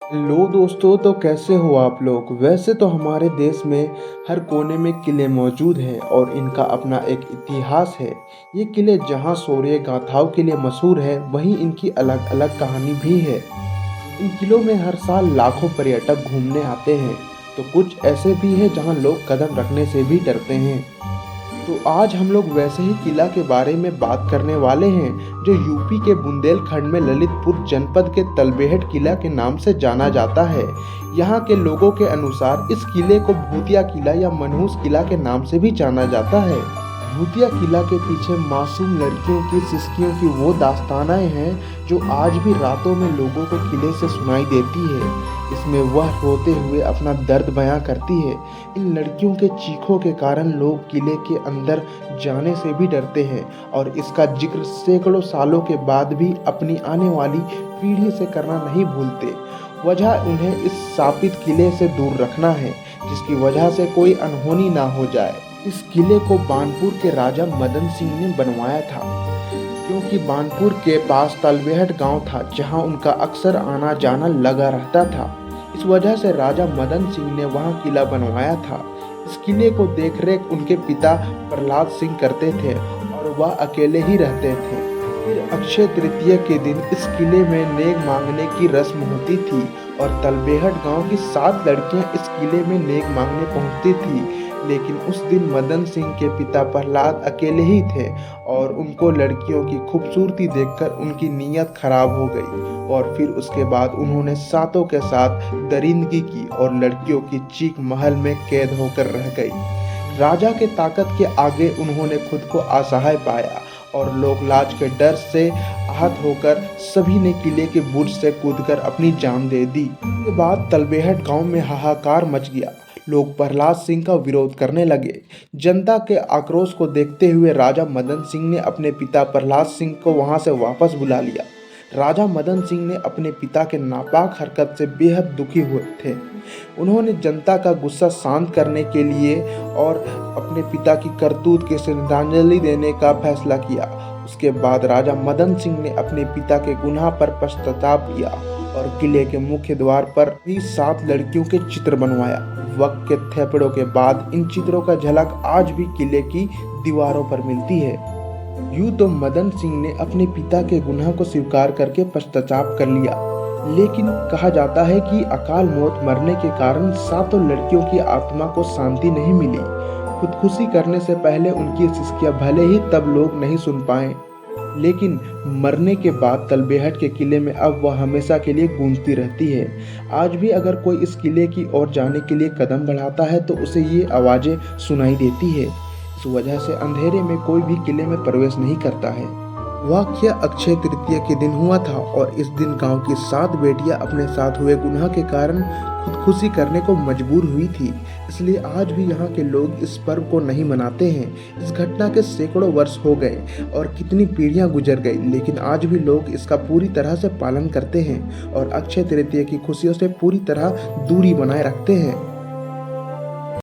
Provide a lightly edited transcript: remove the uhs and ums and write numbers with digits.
लो दोस्तों, तो कैसे हो आप लोग। वैसे तो हमारे देश में हर कोने में किले मौजूद हैं और इनका अपना एक इतिहास है। ये किले जहाँ शौर्य गाथाओं के लिए मशहूर है, वहीं इनकी अलग अलग कहानी भी है। इन किलों में हर साल लाखों पर्यटक घूमने आते हैं, तो कुछ ऐसे भी हैं जहाँ लोग कदम रखने से भी डरते हैं। तो आज हम लोग वैसे ही किला के बारे में बात करने वाले हैं, जो यूपी के बुंदेलखंड में ललितपुर जनपद के तलबेहट किला के नाम से जाना जाता है। यहाँ के लोगों के अनुसार इस किले को भूतिया किला या मनहूस किला के नाम से भी जाना जाता है। भूतिया किला के पीछे मासूम लड़कियों की सिसकियों की वो दास्तानाएं हैं जो आज भी रातों में लोगों को किले से सुनाई देती है। इसमें वह रोते हुए अपना दर्द बयां करती है। इन लड़कियों के चीखों के कारण लोग किले के अंदर जाने से भी डरते हैं और इसका जिक्र सैकड़ों सालों के बाद भी अपनी आने वाली पीढ़ी से करना नहीं भूलते। वजह उन्हें इस शापित किले से दूर रखना है, जिसकी वजह से कोई अनहोनी ना हो जाए। इस किले को बानपुर के राजा मदन सिंह ने बनवाया था, क्योंकि बानपुर के पास तलबेहट गांव था जहां उनका अक्सर आना जाना लगा रहता था। इस वजह से राजा मदन सिंह ने वहां किला बनवाया था। इस किले को देखरेख उनके पिता प्रहलाद सिंह करते थे और वह अकेले ही रहते थे। फिर अक्षय तृतीया के दिन इस किले में नेक मांगने की रस्म होती थी और तलबेहट गांव की 7 लड़कियां इस किले में नेक मांगने पहुंचती थी। लेकिन उस दिन मदन सिंह के पिता प्रहलाद अकेले ही थे और उनको लड़कियों की खूबसूरती देखकर उनकी नीयत खराब हो गई और फिर उसके बाद उन्होंने सातों के साथ दरिंदगी की और लड़कियों की चीख महल में कैद होकर रह गई। राजा के ताकत के आगे उन्होंने खुद को असहाय पाया और लोग लाज के डर से आहत होकर सभी ने किले के बुर्ज से कूदकर अपनी जान दे दी। इसके बाद तलबेहट गांव में हाहाकार मच गया। लोग प्रहलाद सिंह का विरोध करने लगे। जनता के आक्रोश को देखते हुए राजा मदन सिंह ने अपने पिता प्रहलाद सिंह को वहां से वापस बुला लिया। राजा मदन सिंह ने अपने पिता के नापाक हरकत से बेहद दुखी हुए थे। उन्होंने जनता का गुस्सा शांत करने के लिए और अपने पिता की करतूत की श्रद्धांजलि देने का फैसला किया। उसके बाद राजा मदन सिंह ने अपने पिता के गुनाह पर पश्चाताप किया और किले के मुख्य द्वार पर भी 7 लड़कियों के चित्र बनवाया। वक्त के थेपड़ों के बाद इन चित्रों का झलक आज भी किले की दीवारों पर मिलती है। यूं तो मदन सिंह ने अपने पिता के गुनाह को स्वीकार करके पश्चाताप कर लिया, लेकिन कहा जाता है कि अकाल मौत मरने के कारण 7 लड़कियों की आत्मा को शांति नहीं मिली। खुदकुशी करने से पहले उनकी सिसकियां भले ही तब लोग नहीं सुन पाए, लेकिन मरने के बाद तलबेहट के किले में अब वह हमेशा के लिए गूंजती रहती है। आज भी अगर कोई इस किले की ओर जाने के लिए कदम बढ़ाता है तो उसे ये आवाज़ें सुनाई देती है। इस वजह से अंधेरे में कोई भी किले में प्रवेश नहीं करता है। वाकया अक्षय तृतीया के दिन हुआ था और इस दिन गांव की 7 बेटियां अपने साथ हुए गुनाह के कारण खुदकुशी करने को मजबूर हुई थी। इसलिए आज भी यहाँ के लोग इस पर्व को नहीं मनाते हैं। इस घटना के सैकड़ों वर्ष हो गए और कितनी पीढ़ियां गुजर गई, लेकिन आज भी लोग इसका पूरी तरह से पालन करते हैं और अक्षय तृतीया की खुशियों से पूरी तरह दूरी बनाए रखते हैं।